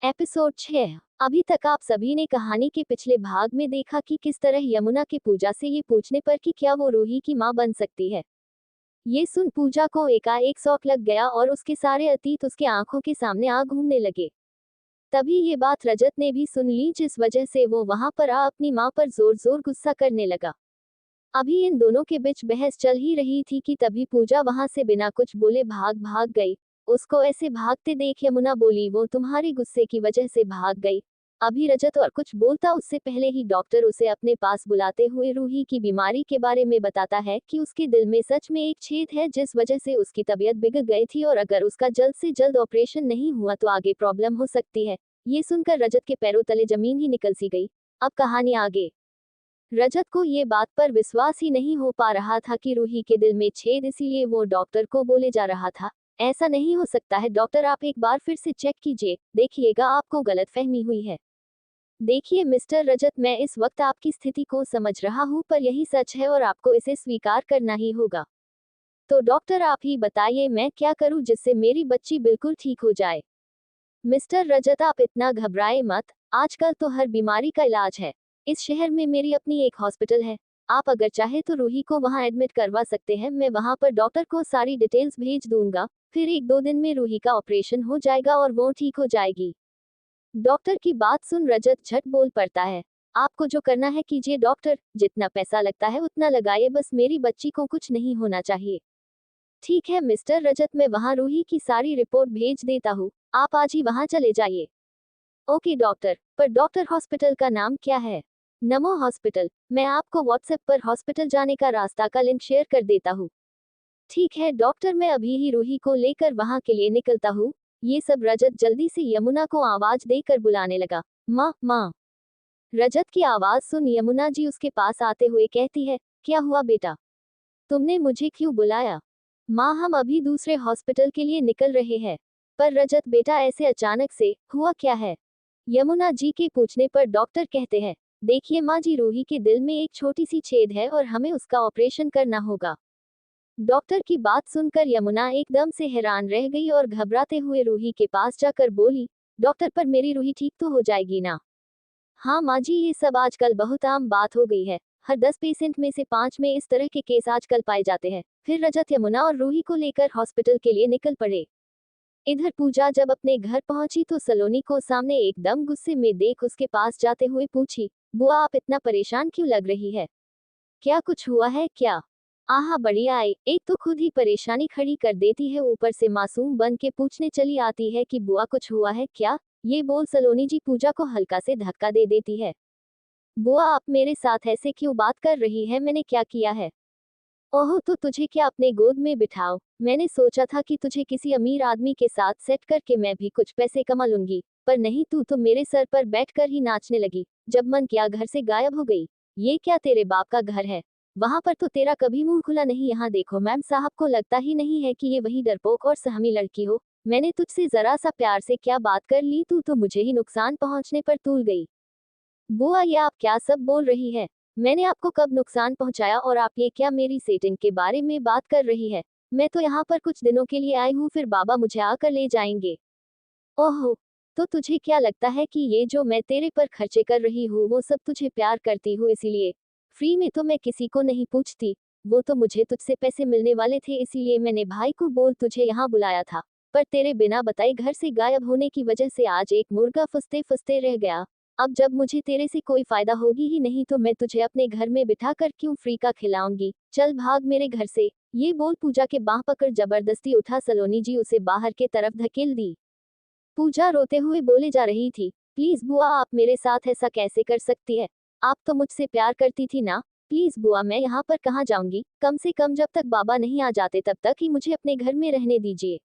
Episode 6। अभी तक आप सभी ने कहानी के पिछले भाग में देखा कि किस तरह यमुना के पूजा से ये पूछने पर कि क्या वो रूही की मां बन सकती है। ये सुन पूजा को एकाएक शौक लग गया और उसके सारे अतीत उसके आंखों के सामने आ घूमने लगे। तभी ये बात रजत ने भी सुन ली, जिस वजह से वो वहां पर आ अपनी मां पर जोर जोर गुस्सा करने लगा। अभी इन दोनों के बीच बहस चल ही रही थी कि तभी पूजा वहां से बिना कुछ बोले भाग भाग गई। उसको ऐसे भागते देख यमुना बोली, वो तुम्हारे गुस्से की वजह से भाग गई। अभी रजत और कुछ बोलता उससे पहले ही डॉक्टर उसे अपने पास बुलाते हुए रूही की बीमारी के बारे में बताता है कि उसके दिल में सच में एक छेद है, जिस वजह से उसकी तबीयत बिगड़ गई थी और अगर उसका जल्द से जल्द ऑपरेशन नहीं हुआ तो आगे प्रॉब्लम हो सकती है। ये सुनकर रजत के पैरों तले जमीन ही निकल सी गई। अब कहानी आगे। रजत को ये बात पर विश्वास ही नहीं हो पा रहा था कि रूही के दिल में छेद, इसीलिए वो डॉक्टर को बोले जा रहा था, ऐसा नहीं हो सकता है डॉक्टर, आप एक बार फिर से चेक कीजिए, देखिएगा आपको गलतफहमी हुई है। देखिए मिस्टर रजत, मैं इस वक्त आपकी स्थिति को समझ रहा हूँ, पर यही सच है और आपको इसे स्वीकार करना ही होगा। तो डॉक्टर आप ही बताइए, मैं क्या करूँ जिससे मेरी बच्ची बिल्कुल ठीक हो जाए। मिस्टर रजत आप इतना घबराए मत, आजकल तो हर बीमारी का इलाज है। इस शहर में मेरी अपनी एक हॉस्पिटल है, आप अगर चाहे तो रूही को वहां एडमिट करवा सकते हैं। मैं वहां पर डॉक्टर को सारी डिटेल्स भेज दूंगा, फिर एक दो दिन में रूही का ऑपरेशन हो जाएगा और वो ठीक हो जाएगी। डॉक्टर की बात सुन रजत झट बोल पड़ता है, आपको जो करना है कीजिए डॉक्टर, जितना पैसा लगता है उतना लगाइए, बस मेरी बच्ची को कुछ नहीं होना चाहिए। ठीक है मिस्टर रजत, मैं वहां रूही की सारी रिपोर्ट भेज देता हूँ, आप आज ही वहां चले जाइए। ओके डॉक्टर, पर डॉक्टर हॉस्पिटल का नाम क्या है। नमो हॉस्पिटल, मैं आपको व्हाट्सएप पर हॉस्पिटल जाने का रास्ता का लिंक शेयर कर देता हूँ। ठीक है डॉक्टर, मैं अभी ही रूही को लेकर वहां के लिए निकलता हूँ। ये सब रजत जल्दी से यमुना को आवाज देकर बुलाने लगा, माँ माँ। रजत की आवाज सुन यमुना जी उसके पास आते हुए कहती है, क्या हुआ बेटा, तुमने मुझे क्यों बुलाया। माँ हम अभी दूसरे हॉस्पिटल के लिए निकल रहे हैं। पर रजत बेटा ऐसे अचानक से हुआ क्या है। यमुना जी के पूछने पर डॉक्टर कहते हैं, देखिए माँ जी, रूही के दिल में एक छोटी सी छेद है और हमें उसका ऑपरेशन करना होगा। डॉक्टर की बात सुनकर यमुना एकदम से हैरान रह गई और घबराते हुए रूही के पास जाकर बोली, डॉक्टर पर मेरी रूही ठीक तो हो जाएगी ना। हाँ माँ जी, ये सब आजकल बहुत आम बात हो गई है, हर 10 पेशेंट में से 5 में इस तरह के केस आजकल पाए जाते हैं। फिर रजत यमुना और रूही को लेकर हॉस्पिटल के लिए निकल पड़े। इधर पूजा जब अपने घर पहुंची तो सलोनी को सामने एकदम गुस्से में देख उसके पास जाते हुए पूछी, बुआ आप इतना परेशान क्यों लग रही है, क्या कुछ हुआ है क्या। आहा बढ़िया आई, एक तो खुद ही परेशानी खड़ी कर देती है, ऊपर से मासूम बन के पूछने चली आती है कि बुआ कुछ हुआ है क्या। ये बोल सलोनी जी पूजा को हल्का से धक्का दे देती है। बुआ आप मेरे साथ ऐसे क्यों बात कर रही है, मैंने क्या किया है। ओह तो तुझे क्या अपने गोद में बिठाओ, मैंने सोचा था कि तुझे किसी अमीर आदमी के साथ सेट करके मैं भी कुछ पैसे कमा लूंगी, पर नहीं, तू तो मेरे सर पर बैठकर ही नाचने लगी, जब मन किया घर से गायब हो गई। ये क्या तेरे बाप का घर है, वहां पर तो तेरा कभी मुंह खुला नहीं। यहाँ देखो मैम साहब को लगता ही नहीं है कि ये वही डरपोक और सहमी लड़की हो। मैंने तुझसे जरा सा प्यार से क्या बात कर ली, तू तो मुझे ही नुकसान पहुंचने पर तूल गई। बुआ ये आप क्या सब बोल रही है, मैंने आपको कब नुकसान पहुंचाया और आप ये क्या मेरी सेटिंग के बारे में बात कर रही है। मैं तो यहाँ पर कुछ दिनों के लिए आई हूँ, फिर बाबा मुझे आकर ले जाएंगे। ओहो, तो तुझे क्या लगता है कि ये जो मैं तेरे पर खर्चे कर रही हूँ वो सब तुझे प्यार करती हूँ इसीलिए। फ्री में तो मैं किसी को नहीं पूछती, वो तो मुझे तुझसे पैसे मिलने वाले थे, इसीलिए मैंने भाई को बोल तुझे यहाँ बुलाया था। पर तेरे बिना बताए घर से गायब होने की वजह से आज एक मुर्गा फंसते फंसते रह गया। अब जब मुझे तेरे से कोई फायदा होगी ही नहीं तो मैं तुझे अपने घर में बिठा कर क्यों फ्री का खिलाऊंगी, चल भाग मेरे घर से। ये बोल पूजा के बाह पकड़ जबरदस्ती उठा सलोनी जी उसे बाहर के तरफ धकेल दी। पूजा रोते हुए बोले जा रही थी, प्लीज बुआ आप मेरे साथ ऐसा कैसे कर सकती है, आप तो मुझसे प्यार करती थी ना। प्लीज बुआ मैं यहाँ पर कहाँ जाऊंगी, कम से कम जब तक बाबा नहीं आ जाते तब तक ही मुझे अपने घर में रहने दीजिए।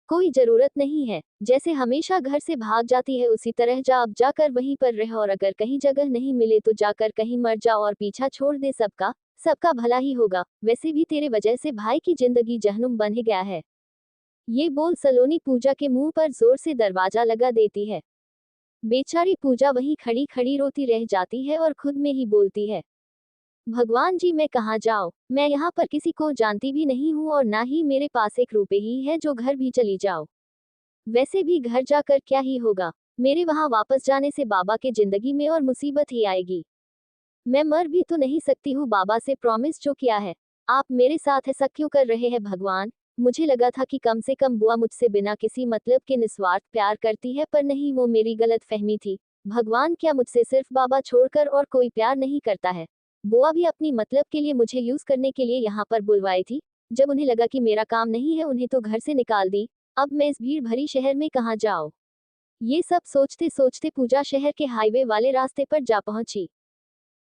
कोई जरूरत नहीं है, जैसे हमेशा घर से भाग जाती है उसी तरह जा, अब जाकर वहीं पर रह और अगर कहीं जगह नहीं मिले तो जाकर कहीं मर जाओ और पीछा छोड़ दे, सबका सबका भला ही होगा। वैसे भी तेरे वजह से भाई की जिंदगी जहनुम बन ही गया है। ये बोल सलोनी पूजा के मुंह पर जोर से दरवाजा लगा देती है। बेचारी पूजा वहीं खड़ी खड़ी रोती रह जाती है और खुद में ही बोलती है, भगवान जी मैं कहाँ जाऊँ, मैं यहाँ पर किसी को जानती भी नहीं हूँ और ना ही मेरे पास एक रुपए ही है जो घर भी चली जाओ। वैसे भी घर जाकर क्या ही होगा, मेरे वहां वापस जाने से बाबा के जिंदगी में और मुसीबत ही आएगी। मैं मर भी तो नहीं सकती हूँ बाबा से प्रॉमिस जो किया है। आप मेरे साथ ऐसा क्यों कर रहे हैं भगवान? मुझे लगा था कि कम से कम बुआ मुझसे बिना किसी मतलब के निस्वार्थ प्यार करती है, पर नहीं, वो मेरी गलत फहमी थी। भगवान, क्या मुझसे सिर्फ बाबा छोड़कर और कोई प्यार नहीं करता है? बुआ भी अपनी मतलब के लिए मुझे यूज करने के लिए यहाँ पर बुलवाई थी। जब उन्हें लगा कि मेरा काम नहीं है, उन्हें तो घर से निकाल दी। अब मैं इस भीड़ भरी शहर में कहाँ जाऊँ? ये सब सोचते सोचते पूजा शहर के हाईवे वाले रास्ते पर जा पहुंची।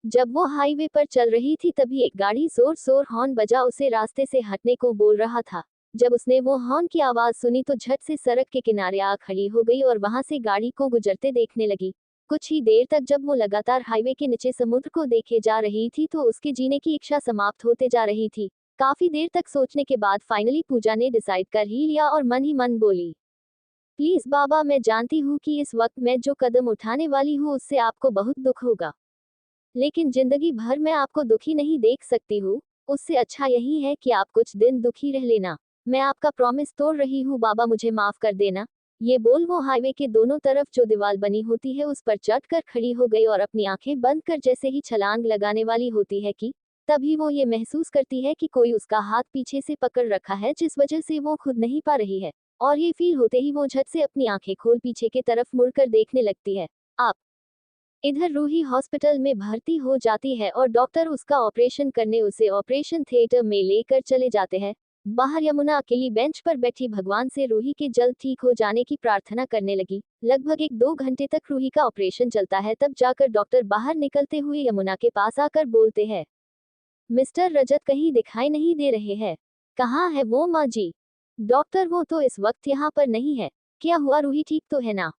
जब वो हाईवे पर चल रही थी तभी एक गाड़ी जोर जोर हॉर्न बजा उसे रास्ते से हटने को बोल रहा था। जब उसने वो हॉर्न की आवाज सुनी तो झट से सड़क के किनारे आ खड़ी हो गई और वहां से गाड़ी को गुजरते देखने लगी। कुछ ही देर तक जब वो लगातार हाईवे के नीचे समुद्र को देखे जा रही थी तो उसके जीने की इच्छा समाप्त होते जा रही थी। काफी देर तक सोचने के बाद फाइनली पूजा ने डिसाइड कर ही लिया और मन ही मन बोली, प्लीज बाबा, मैं जानती हूँ कि इस वक्त मैं जो कदम उठाने वाली हूँ उससे आपको बहुत दुख होगा, लेकिन जिंदगी भर मैं आपको दुखी नहीं देख सकती हूँ। उससे अच्छा यही है कि आप कुछ दिन दुखी रह लेना। मैं आपका प्रॉमिस तोड़ रही हूँ बाबा, मुझे माफ कर देना। ये बोल वो हाईवे के दोनों तरफ जो दीवार बनी होती है उस पर चढ़कर खड़ी हो गई और अपनी आंखें बंद कर जैसे ही छलांग लगाने वाली होती है कि तभी वो ये महसूस करती है कि कोई उसका हाथ पीछे से पकड़ रखा है, जिस वजह से वो खुद नहीं पा रही है। और ये फील होते ही वो झट से अपनी आंखें खोल पीछे के तरफ मुड़कर देखने लगती है। आप इधर रूही हॉस्पिटल में भर्ती हो जाती है और डॉक्टर उसका ऑपरेशन करने उसे ऑपरेशन थिएटर में लेकर चले जाते हैं। बाहर यमुना अकेली बेंच पर बैठी भगवान से रूही के जल्द ठीक हो जाने की प्रार्थना करने लगी। लगभग 1-2 घंटे तक रूही का ऑपरेशन चलता है, तब जाकर डॉक्टर बाहर निकलते हुए यमुना के पास आकर बोलते हैं, मिस्टर रजत कहीं दिखाई नहीं दे रहे हैं। कहाँ है वो माँ जी? डॉक्टर, वो तो इस वक्त यहाँ पर नहीं है। क्या हुआ, रूही ठीक तो है ना?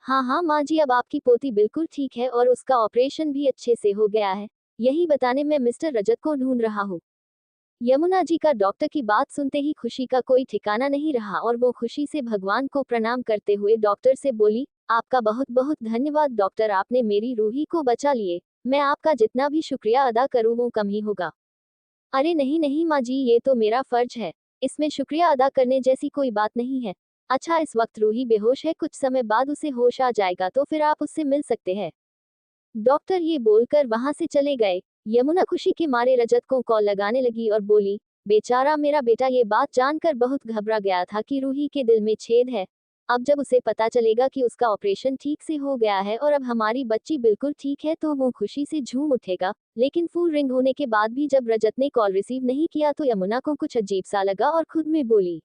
हाँ हाँ माँ जी, अब आपकी पोती बिल्कुल ठीक है और उसका ऑपरेशन भी अच्छे से हो गया है। यही बताने मैं मिस्टर रजत को ढूंढ रहा हूँ। यमुना जी का डॉक्टर की बात सुनते ही खुशी का कोई ठिकाना नहीं रहा और वो खुशी से भगवान को प्रणाम करते हुए डॉक्टर से बोली, आपका बहुत बहुत धन्यवाद डॉक्टर, आपने मेरी रूही को बचा लिए। मैं आपका जितना भी शुक्रिया अदा करूँ वो कम ही होगा। अरे नहीं नहीं माँ जी, ये तो मेरा फर्ज है। इसमें शुक्रिया अदा करने जैसी कोई बात नहीं है। अच्छा, इस वक्त रूही बेहोश है, कुछ समय बाद उसे होश आ जाएगा तो फिर आप उससे मिल सकते हैं। डॉक्टर ये बोलकर वहां से चले गए। यमुना खुशी के मारे रजत को कॉल लगाने लगी और बोली, बेचारा मेरा बेटा ये बात जानकर बहुत घबरा गया था कि रूही के दिल में छेद है। अब जब उसे पता चलेगा कि उसका ऑपरेशन ठीक से हो गया है और अब हमारी बच्ची बिल्कुल ठीक है तो वो खुशी से झूम उठेगा। लेकिन फोन रिंग होने के बाद भी जब रजत ने कॉल रिसीव नहीं किया तो यमुना को कुछ अजीब सा लगा और खुद में बोली,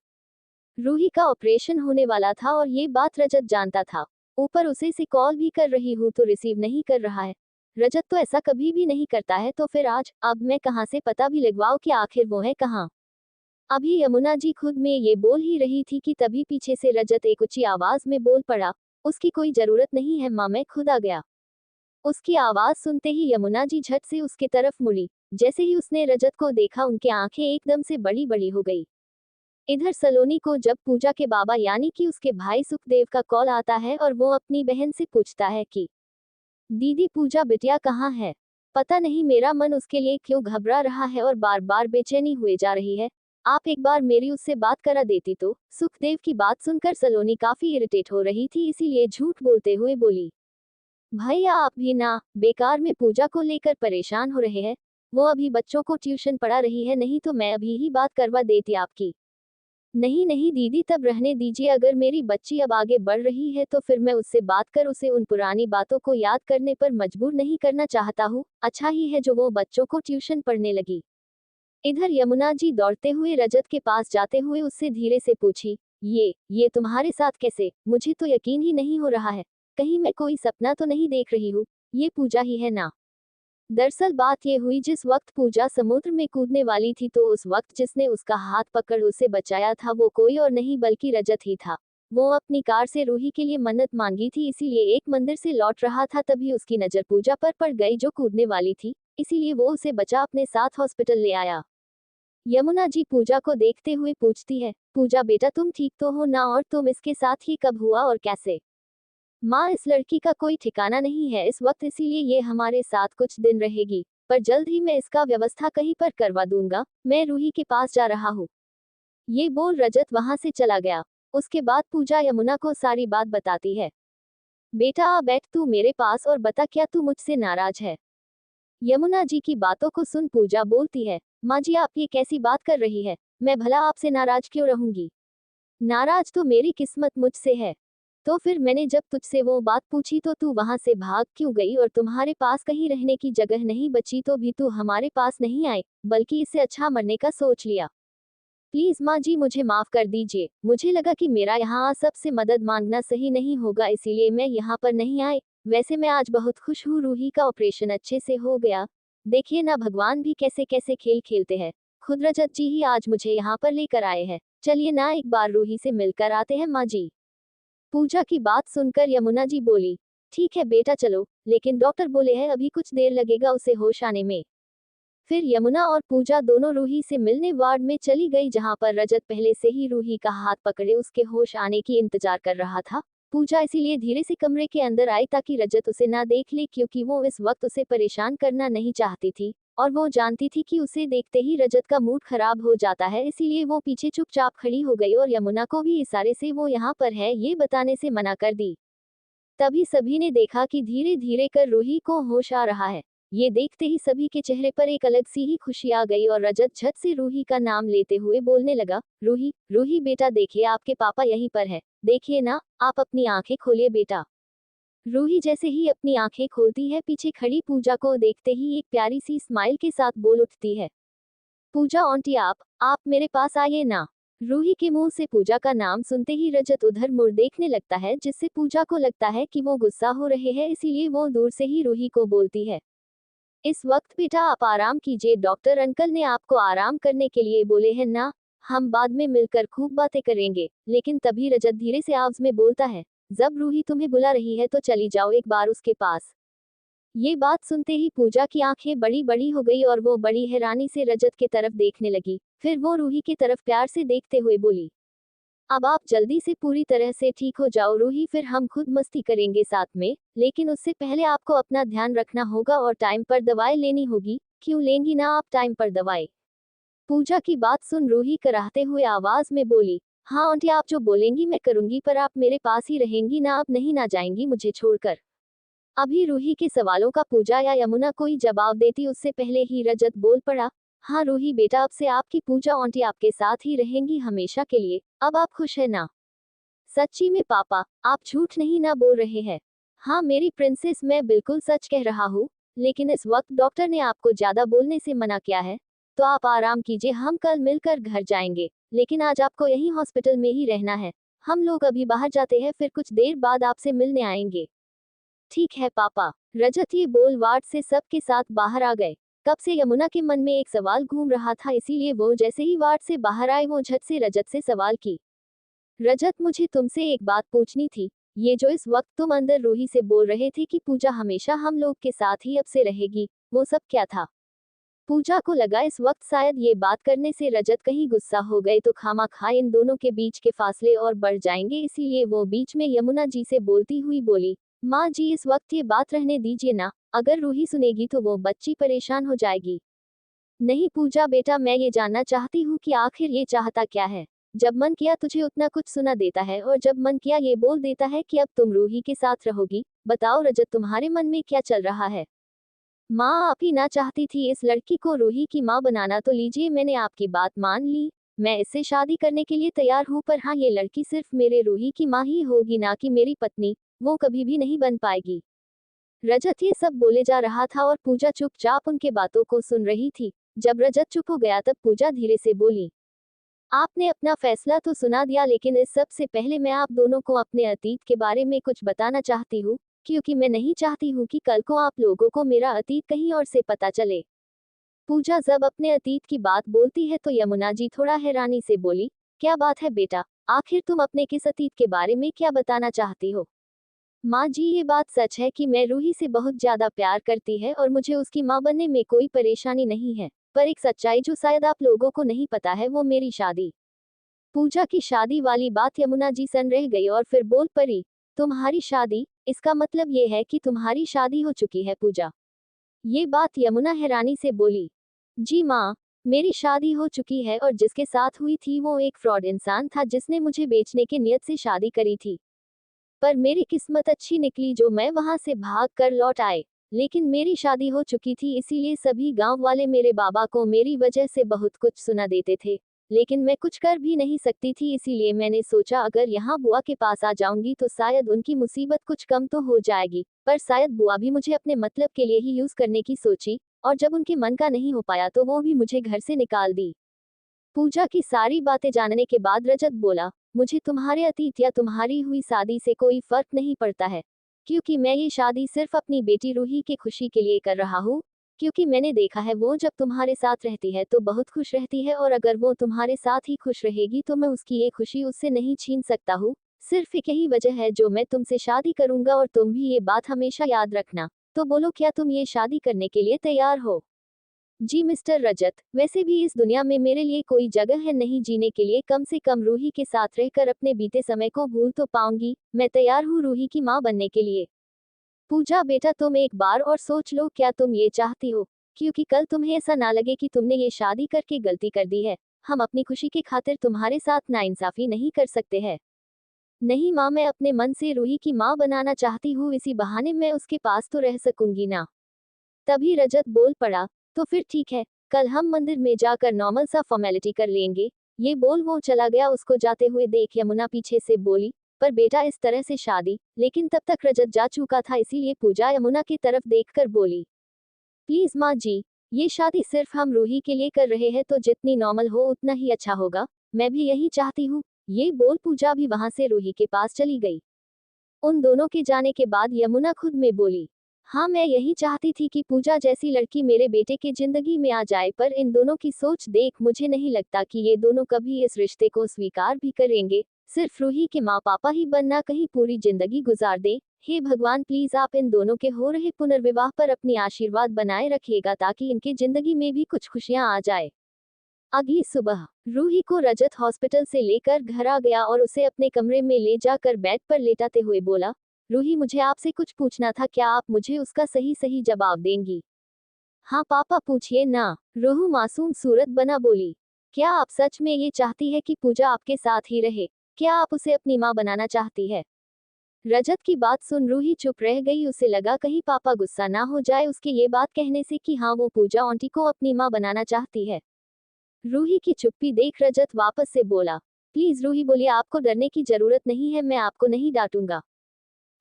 रूही का ऑपरेशन होने वाला था और ये बात रजत जानता था। ऊपर उसे से कॉल भी कर रही हूँ तो रिसीव नहीं कर रहा है। रजत तो ऐसा कभी भी नहीं करता है, तो फिर आज अब मैं कहाँ से पता भी लगवाऊं कि आखिर वो है कहाँ। अभी यमुना जी खुद में ये बोल ही रही थी कि तभी पीछे से रजत एक ऊंची आवाज में बोल पड़ा, उसकी कोई जरूरत नहीं है माँ, मैं खुद आ गया। उसकी आवाज सुनते ही यमुना जी झट से उसके तरफ मुड़ी। जैसे ही उसने रजत को देखा उनकी आंखें एकदम से बड़ी बड़ी हो गई। इधर सलोनी को जब पूजा के बाबा यानी कि उसके भाई सुखदेव का कॉल आता है और वो अपनी बहन से पूछता है कि दीदी पूजा बिटिया कहाँ है? पता नहीं मेरा मन उसके लिए क्यों घबरा रहा है और बार बार बेचैनी हुए जा रही है। आप एक बार मेरी उससे बात करा देती तो। सुखदेव की बात सुनकर सलोनी काफी इरिटेट हो रही थी, इसीलिए झूठ बोलते हुए बोली, भैया आप भी ना बेकार में पूजा को लेकर परेशान हो रहे हैं। वो अभी बच्चों को ट्यूशन पढ़ा रही है, नहीं तो मैं अभी ही बात करवा देती आपकी। नहीं नहीं दीदी, तब रहने दीजिए। अगर मेरी बच्ची अब आगे बढ़ रही है तो फिर मैं उससे बात कर उसे उन पुरानी बातों को याद करने पर मजबूर नहीं करना चाहता हूँ। अच्छा ही है जो वो बच्चों को ट्यूशन पढ़ने लगी। इधर यमुना जी दौड़ते हुए रजत के पास जाते हुए उससे धीरे से पूछी, ये तुम्हारे साथ कैसे? मुझे तो यकीन ही नहीं हो रहा है। कहीं मैं कोई सपना तो नहीं देख रही हूँ? ये पूजा ही है ना? दरअसल बात ये हुई, जिस वक्त पूजा समुद्र में कूदने वाली थी तो उस वक्त जिसने उसका हाथ पकड़ उसे बचाया था वो कोई और नहीं बल्कि रजत ही था। वो अपनी कार से रूही के लिए मन्नत मांगी थी, इसीलिए एक मंदिर से लौट रहा था तभी उसकी नजर पूजा पर पड़ गई जो कूदने वाली थी। इसीलिए वो उसे बचा अपने साथ हॉस्पिटल ले आया। यमुना जी पूजा को देखते हुए पूछती है, पूजा बेटा तुम ठीक तो हो ना, और तुम इसके साथ ही कब हुआ और कैसे? माँ, इस लड़की का कोई ठिकाना नहीं है इस वक्त, इसीलिए ये हमारे साथ कुछ दिन रहेगी, पर जल्द ही मैं इसका व्यवस्था कहीं पर करवा दूंगा। मैं रूही के पास जा रहा हूँ। ये बोल रजत वहां से चला गया। उसके बाद पूजा यमुना को सारी बात बताती है। बेटा आ बैठ तू मेरे पास और बता क्या तू मुझसे नाराज है। यमुना जी की बातों को सुन पूजा बोलती है, माँ जी आप ये कैसी बात कर रही है, मैं भला आपसे नाराज क्यों रहूंगी। नाराज तो मेरी किस्मत मुझसे है। तो फिर मैंने जब तुझसे वो बात पूछी तो तू वहां से भाग क्यों गई और तुम्हारे पास कहीं रहने की जगह नहीं बची तो भी तू हमारे पास नहीं आई, बल्कि इससे अच्छा मरने का सोच लिया। प्लीज माँ जी मुझे माफ कर दीजिए, मुझे लगा कि मेरा यहाँ सबसे मदद मांगना सही नहीं होगा इसीलिए मैं यहाँ पर नहीं आई। वैसे मैं आज बहुत खुश हूँ रूही का ऑपरेशन अच्छे से हो गया। देखिए ना भगवान भी कैसे कैसे खेल खेलते हैं। खुद रजत जी ही आज मुझे यहाँ पर लेकर आए हैं। चलिए ना एक बार रूही से मिलकर आते हैं माँ जी। पूजा की बात सुनकर यमुना जी बोली, ठीक है बेटा चलो, लेकिन डॉक्टर बोले हैं अभी कुछ देर लगेगा उसे होश आने में। फिर यमुना और पूजा दोनों रूही से मिलने वार्ड में चली गई जहां पर रजत पहले से ही रूही का हाथ पकड़े उसके होश आने की इंतजार कर रहा था। पूजा इसीलिए धीरे से कमरे के अंदर आई ताकि रजत उसे ना देख ले क्योंकि वो इस वक्त उसे परेशान करना नहीं चाहती थी। और वो जानती थी कि उसे देखते ही रजत का मूड खराब हो जाता है इसीलिए वो पीछे चुपचाप खड़ी हो गई और यमुना को भी इशारे से वो यहाँ पर है ये बताने से मना कर दी। तभी सभी ने देखा कि धीरे धीरे कर रूही को होश आ रहा है। ये देखते ही सभी के चेहरे पर एक अलग सी ही खुशी आ गई और रजत झट से रूही का नाम लेते हुए बोलने लगा, रूही रूही बेटा देखिए आपके पापा यहीं पर है, देखिए ना, आप अपनी आंखें खोलिए बेटा। रूही जैसे ही अपनी आंखें खोलती है पीछे खड़ी पूजा को देखते ही एक प्यारी सी स्माइल के साथ बोल उठती है, पूजा आंटी आप मेरे पास आइए ना। रूही के मुंह से पूजा का नाम सुनते ही रजत उधर मुड़ देखने लगता है जिससे पूजा को लगता है कि वो गुस्सा हो रहे हैं इसीलिए वो दूर से ही रूही को बोलती है, इस वक्त बेटा आप आराम कीजिए, डॉक्टर अंकल ने आपको आराम करने के लिए बोले हैं ना, हम बाद में मिलकर खूब बातें करेंगे। लेकिन तभी रजत धीरे से आवाज में बोलता है, जब रूही तुम्हें बुला रही है तो चली जाओ एक बार उसके पास। ये बात सुनते ही पूजा की आंखें बड़ी बड़ी हो गई और वो बड़ी हैरानी से रजत की तरफ देखने लगी। फिर वो रूही की तरफ प्यार से देखते हुए बोली, अब आप जल्दी से पूरी तरह से ठीक हो जाओ रूही, फिर हम खुद मस्ती करेंगे साथ में, लेकिन उससे पहले आपको अपना ध्यान रखना होगा और टाइम पर दवाई लेनी होगी। क्यों लेंगी ना आप टाइम पर दवाई। पूजा की बात सुन रूही कराहते हुए आवाज में बोली, हाँ आंटी आप जो बोलेंगी मैं करूंगी, पर आप मेरे पास ही रहेंगी ना, आप नहीं ना जाएंगी मुझे छोड़कर। अभी रूही के सवालों का पूजा या यमुना कोई जवाब देती उससे पहले ही रजत बोल पड़ा, हाँ रूही बेटा अब से आपकी पूजा आंटी आपके साथ ही रहेंगी हमेशा के लिए, अब आप खुश है ना। सच्ची में पापा, आप झूठ नहीं ना बोल रहे हैं। हाँ मेरी प्रिंसेस मैं बिल्कुल सच कह रहा हूँ, लेकिन इस वक्त डॉक्टर ने आपको ज्यादा बोलने से मना किया है। तो आप आराम कीजिए, हम कल मिलकर घर जाएंगे, लेकिन आज आपको यही हॉस्पिटल में ही रहना है। हम लोग अभी बाहर जाते हैं फिर कुछ देर बाद आपसे मिलने आएंगे। ठीक है पापा। रजत ये बोल वार्ड से सबके साथ बाहर आ गए। कब से यमुना के मन में एक सवाल घूम रहा था इसीलिए वो जैसे ही वार्ड से बाहर आए वो झट से रजत से सवाल की, रजत मुझे तुमसे एक बात पूछनी थी, ये जो इस वक्त तुम अंदर रूही से बोल रहे थे कि पूजा हमेशा हम लोग के साथ ही अब से रहेगी, वो सब क्या था। पूजा को लगा इस वक्त शायद ये बात करने से रजत कहीं गुस्सा हो गए तो खामा खा इन दोनों के बीच के फासले और बढ़ जाएंगे इसीलिए वो बीच में यमुना जी से बोलती हुई बोली, माँ जी इस वक्त ये बात रहने दीजिए ना, अगर रूही सुनेगी तो वो बच्ची परेशान हो जाएगी। नहीं पूजा बेटा मैं ये जानना चाहती हूँ कि आखिर ये चाहता क्या है। जब मन किया तुझे उतना कुछ सुना देता है और जब मन किया ये बोल देता है कि अब तुम रूही के साथ रहोगी। बताओ रजत तुम्हारे मन में क्या चल रहा है। माँ आप ही ना चाहती थी इस लड़की को रूही की माँ बनाना तो लीजिए मैंने आपकी बात मान ली, मैं इससे शादी करने के लिए तैयार हूँ, पर हाँ ये लड़की सिर्फ मेरे रूही की माँ ही होगी ना कि मेरी पत्नी, वो कभी भी नहीं बन पाएगी। रजत ये सब बोले जा रहा था और पूजा चुपचाप उनके बातों को सुन रही थी। जब रजत चुप हो गया तब पूजा धीरे से बोली, आपने अपना फैसला तो सुना दिया लेकिन इस सब से पहले मैं आप दोनों को अपने अतीत के बारे में कुछ बताना चाहती हूँ, क्योंकि मैं नहीं चाहती हूँ कि कल को आप लोगों को मेरा अतीत कहीं और से पता चले। पूजा जब अपने अतीत की बात बोलती है तो यमुना जी थोड़ा हैरानी से बोली, क्या बात है बेटा, आखिर तुम अपने किस अतीत के बारे में क्या बताना चाहती हो। माँ जी ये बात सच है कि मैं रूही से बहुत ज्यादा प्यार करती है और मुझे उसकी माँ बनने में कोई परेशानी नहीं है, पर एक सच्चाई जो शायद आप लोगों को नहीं पता है वो मेरी शादी। पूजा की शादी वाली बात यमुना जी सन रह गई और फिर बोल पड़ी, तुम्हारी शादी, इसका मतलब ये है कि तुम्हारी शादी हो चुकी है पूजा। ये बात यमुना हैरानी से बोली, जी माँ, मेरी शादी हो चुकी है और जिसके साथ हुई थी वो एक फ्रॉड इंसान था जिसने मुझे बेचने के नियत से शादी करी थी। पर मेरी किस्मत अच्छी निकली जो मैं वहां से भाग कर लौट आए। लेकिन मेरी शादी हो चुकी थी, इसीलिए सभी गांव वाले मेरे बाबा को मेरी वजह से बहुत कुछ सुना देते थे। लेकिन मैं कुछ कर भी नहीं सकती थी, इसीलिए मैंने सोचा अगर यहाँ बुआ के पास आ जाऊंगी तो शायद उनकी मुसीबत कुछ कम तो हो जाएगी। पर शायद बुआ भी मुझे अपने मतलब के लिए ही यूज करने की सोची, और जब उनके मन का नहीं हो पाया तो वो भी मुझे घर से निकाल दी। पूजा की सारी बातें जानने के बाद रजत बोला, मुझे तुम्हारे अतीत या तुम्हारी हुई शादी से कोई फर्क नहीं पड़ता है, क्योंकि मैं ये शादी सिर्फ अपनी बेटी रूही की खुशी के लिए कर रहा हूँ। क्योंकि मैंने देखा है वो जब तुम्हारे साथ रहती है तो बहुत खुश रहती है, और अगर वो तुम्हारे साथ ही खुश रहेगी तो मैं उसकी ये खुशी उससे नहीं छीन सकता हूँ। सिर्फ एक यही वजह है जो मैं तुमसे शादी करूंगा, और तुम भी ये बात हमेशा याद रखना। तो बोलो, क्या तुम ये शादी करने के लिए तैयार हो? जी मिस्टर रजत, वैसे भी इस दुनिया में मेरे लिए कोई जगह है नहीं जीने के लिए, कम से कम रूही के साथ रहकर अपने बीते समय को भूल तो पाऊंगी। मैं तैयार हूँ रूही की माँ बनने के लिए। पूजा बेटा, तुम एक बार और सोच लो, क्या तुम ये चाहती हो? क्योंकि कल तुम्हें ऐसा ना लगे कि तुमने ये शादी करके गलती कर दी है। हम अपनी खुशी की खातिर तुम्हारे साथ नाइंसाफी नहीं कर सकते हैं। नहीं माँ, मैं अपने मन से रूही की माँ बनाना चाहती हूँ, इसी बहाने मैं उसके पास तो रह सकूंगी ना। तभी रजत बोल पड़ा, तो फिर ठीक है, कल हम मंदिर में जाकर नॉर्मल सा फॉर्मेलिटी कर लेंगे। ये बोल वो चला गया। उसको जाते हुए देख यमुना पीछे से बोली, पर बेटा इस तरह से शादी। लेकिन तब तक रजत जा चुका था, इसीलिए पूजा यमुना की तरफ देखकर बोली, प्लीज माँ जी, ये शादी सिर्फ हम रूही के लिए कर रहे हैं, तो जितनी नॉर्मल हो उतना ही अच्छा होगा। मैं भी यही चाहती हूँ। ये बोल पूजा भी वहां से रूही के पास चली गई। उन दोनों के जाने के बाद यमुना खुद में बोली, हाँ मैं यही चाहती थी कि पूजा जैसी लड़की मेरे बेटे की जिंदगी में आ जाए, पर इन दोनों की सोच देख मुझे नहीं लगता कि ये दोनों कभी इस रिश्ते को स्वीकार भी करेंगे। सिर्फ रूही के माँ पापा ही बनना कहीं पूरी जिंदगी गुजार दे। हे भगवान, प्लीज आप इन दोनों के हो रहे पुनर्विवाह पर अपनी आशीर्वाद बनाए रखिएगा, ताकि इनकी जिंदगी में भी कुछ खुशियां आ जाए। अगली सुबह रूही को रजत हॉस्पिटल से लेकर घर आ गया और उसे अपने कमरे में ले जाकर बेड पर लेटाते हुए बोला, रूही मुझे आपसे कुछ पूछना था, क्या आप मुझे उसका सही सही जवाब देंगी? हाँ पापा पूछिए ना, रूही मासूम सूरत बना बोली। क्या आप सच में ये चाहती है कि पूजा आपके साथ ही रहे? क्या आप उसे अपनी माँ बनाना चाहती है? रजत की बात सुन रूही चुप रह गई। उसे लगा कहीं पापा गुस्सा ना हो जाए उसके ये बात कहने से कि हाँ वो पूजा आंटी को अपनी माँ बनाना चाहती है। रूही की चुप्पी देख रजत वापस से बोला, प्लीज रूही बोलिए, आपको डरने की जरूरत नहीं है, मैं आपको नहीं डांटूंगा।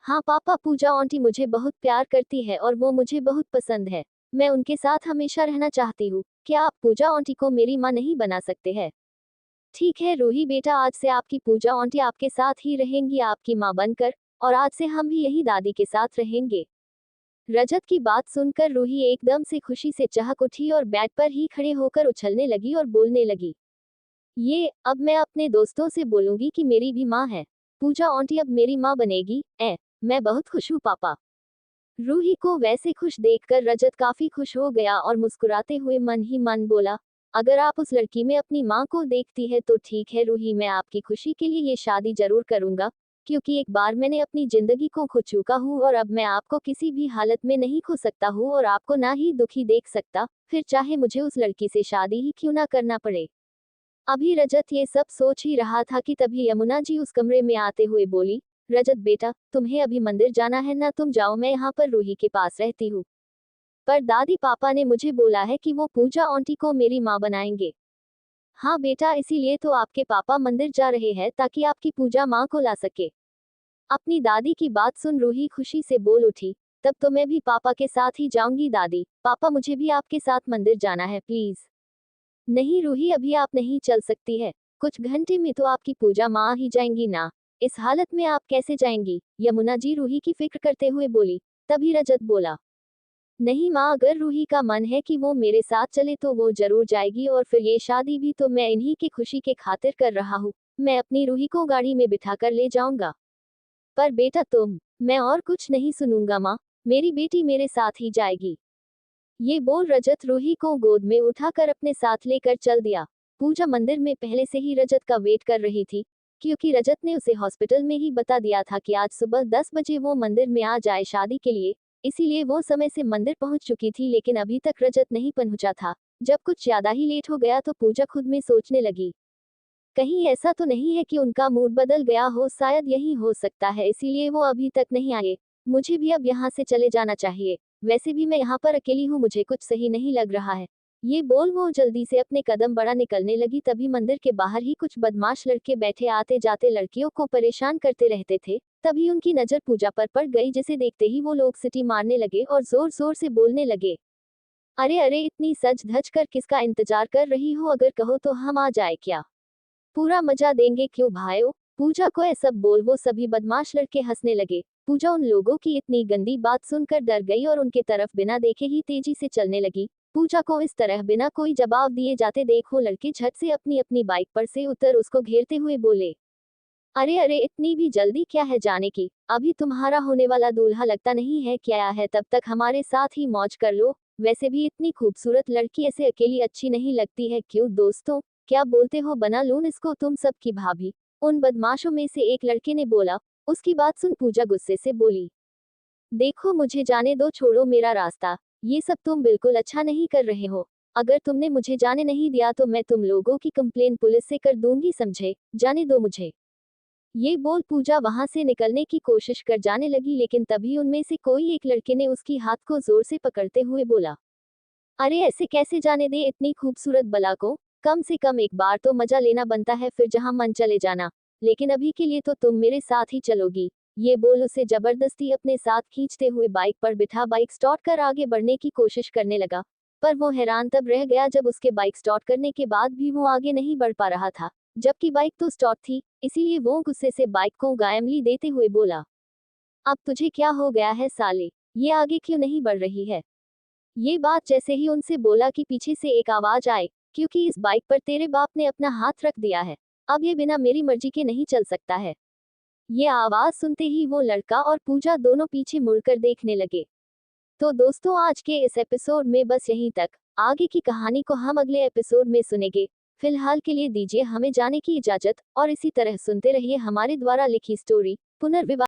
हाँ पापा, पूजा आंटी मुझे बहुत प्यार करती है और वो मुझे बहुत पसंद है। मैं उनके साथ हमेशा रहना चाहती हूँ। क्या आप पूजा आंटी को मेरी माँ नहीं बना सकते हैं? ठीक है रूही बेटा, आज से आपकी पूजा आंटी आपके साथ ही रहेंगी, आपकी माँ बनकर। और आज से हम भी यही दादी के साथ रहेंगे। रजत की बात सुनकर रूही एकदम से खुशी से चहक उठी और बेड पर ही खड़े होकर उछलने लगी और बोलने लगी, ये अब मैं अपने दोस्तों से बोलूंगी कि मेरी भी माँ है। पूजा आंटी अब मेरी माँ बनेगी। मैं बहुत खुश हूँ पापा। रूही को वैसे खुश देखकर रजत काफी खुश हो गया और मुस्कुराते हुए मन ही मन बोला, अगर आप उस लड़की में अपनी माँ को देखती है तो ठीक है रूही, मैं आपकी खुशी के लिए ये शादी जरूर करूंगा। क्योंकि एक बार मैंने अपनी जिंदगी को खो चुका हूँ और अब मैं आपको किसी भी हालत में नहीं खो सकता हूँ और आपको ना ही दुखी देख सकता, फिर चाहे मुझे उस लड़की से शादी ही क्यों ना करना पड़े। अभी रजत ये सब सोच ही रहा था कि तभी यमुना जी उस कमरे में आते हुए बोली, रजत बेटा, तुम्हें अभी मंदिर जाना है ना, तुम जाओ, मैं यहाँ पर रूही के पास रहती हूँ। पर दादी पापा ने मुझे बोला है कि वो पूजा आंटी को मेरी माँ बनाएंगे। हाँ बेटा, इसीलिए तो आपके पापा मंदिर जा रहे हैं, ताकि आपकी पूजा माँ को ला सके। अपनी दादी की बात सुन रूही खुशी से बोल उठी, तब तो मैं भी पापा के साथ ही जाऊंगी दादी। पापा मुझे भी आपके साथ मंदिर जाना है प्लीज। नहीं रूही, अभी आप नहीं चल सकती है। कुछ घंटे में तो आपकी पूजा माँ आ ही जाएंगी ना। इस हालत में आप कैसे जाएंगी? यमुना जी रूही की फिक्र करते हुए बोली। तभी रजत बोला, नहीं माँ, अगर रूही का मन है कि वो मेरे साथ चले तो वो जरूर जाएगी, और फिर ये शादी भी तो मैं इन्हीं की खुशी के खातिर कर रहा हूँ। मैं अपनी रूही को गाड़ी में बिठा कर ले जाऊंगा। पर बेटा तुम, मैं और कुछ नहीं सुनूंगा माँ, मेरी बेटी मेरे साथ ही जाएगी। ये बोल रजत रूही को गोद में उठाकर अपने साथ लेकर चल दिया। पूजा मंदिर में पहले से ही रजत का वेट कर रही थी, क्योंकि रजत ने उसे हॉस्पिटल में ही बता दिया था कि आज सुबह 10 बजे वो मंदिर में आ जाए शादी के लिए। इसीलिए वो समय से मंदिर पहुंच चुकी थी, लेकिन अभी तक रजत नहीं पहुंचा था। जब कुछ ज्यादा ही लेट हो गया तो पूजा खुद में सोचने लगी, कहीं ऐसा तो नहीं है कि उनका मूड बदल गया हो, शायद यही हो सकता है इसीलिए वो अभी तक नहीं आए। मुझे भी अब यहाँ से चले जाना चाहिए। वैसे भी मैं यहाँ पर अकेली हूँ, मुझे कुछ सही नहीं लग रहा है। ये बोल वो जल्दी से अपने कदम बढ़ा निकलने लगी। तभी मंदिर के बाहर ही कुछ बदमाश लड़के बैठे आते जाते लड़कियों को परेशान करते रहते थे। तभी उनकी नजर पूजा पर पड़ गई, जिसे देखते ही वो लोग सीटी मारने लगे और जोर जोर से बोलने लगे, अरे अरे इतनी सज धज कर किसका इंतजार कर रही हो, अगर कहो तो हम आ जाए क्या, पूरा मजा देंगे क्यों भाइयों। पूजा को ऐसा बोल वो सभी बदमाश लड़के हंसने लगे। पूजा उन लोगों की इतनी गंदी बात सुनकर डर गई और उनके तरफ बिना देखे ही तेजी से चलने लगी। पूजा को इस तरह बिना कोई जवाब दिए जाते देखो लड़के झट से अपनी अपनी बाइक पर से उतर उसको घेरते हुए बोले, अरे अरे इतनी भी जल्दी क्या है जाने की, अभी तुम्हारा होने वाला दूल्हा लगता नहीं है क्या है, तब तक हमारे साथ ही मौज कर लो। वैसे भी इतनी खूबसूरत लड़की ऐसे अकेली अच्छी नहीं लगती है, क्यों दोस्तों, क्या बोलते हो, बना लूं इसको तुम सबकी भाभी। उन बदमाशों में से एक लड़के ने बोला। उसकी बात सुन पूजा गुस्से से बोली, देखो मुझे जाने दो, छोड़ो मेरा रास्ता, ये सब तुम बिल्कुल अच्छा नहीं कर रहे हो। अगर तुमने मुझे जाने नहीं दिया तो मैं तुम लोगों की कंप्लेन पुलिस से कर दूंगी, समझे, जाने दो मुझे। ये बोल पूजा वहां से निकलने की कोशिश कर जाने लगी, लेकिन तभी उनमें से कोई एक लड़के ने उसकी हाथ को जोर से पकड़ते हुए बोला, अरे ऐसे कैसे जाने दे इतनी खूबसूरत बला को, कम से कम एक बार तो मजा लेना बनता है, फिर जहां मन चले जाना, लेकिन अभी के लिए तो तुम मेरे साथ ही चलोगी। ये बोल उसे जबरदस्ती अपने साथ खींचते हुए बाइक पर बिठा बाइक स्टार्ट कर आगे बढ़ने की कोशिश करने लगा। पर वो हैरान तब रह गया जब उसके बाइक स्टार्ट करने के बाद भी वो आगे नहीं बढ़ पा रहा था, जबकि बाइक तो स्टार्ट थी। इसीलिए वो गुस्से से बाइक को गायमली देते हुए बोला, अब तुझे क्या हो गया है साले, ये आगे क्यों नहीं बढ़ रही है। ये बात जैसे ही उनसे बोला कि पीछे से एक आवाज आए, क्योंकि इस बाइक पर तेरे बाप ने अपना हाथ रख दिया है, अब ये बिना मेरी मर्जी के नहीं चल सकता है। ये आवाज सुनते ही वो लड़का और पूजा दोनों पीछे मुड़कर देखने लगे। तो दोस्तों आज के इस एपिसोड में बस यहीं तक। आगे की कहानी को हम अगले एपिसोड में सुनेंगे। फिलहाल के लिए दीजिए हमें जाने की इजाजत और इसी तरह सुनते रहिए हमारे द्वारा लिखी स्टोरी पुनर्विवाह।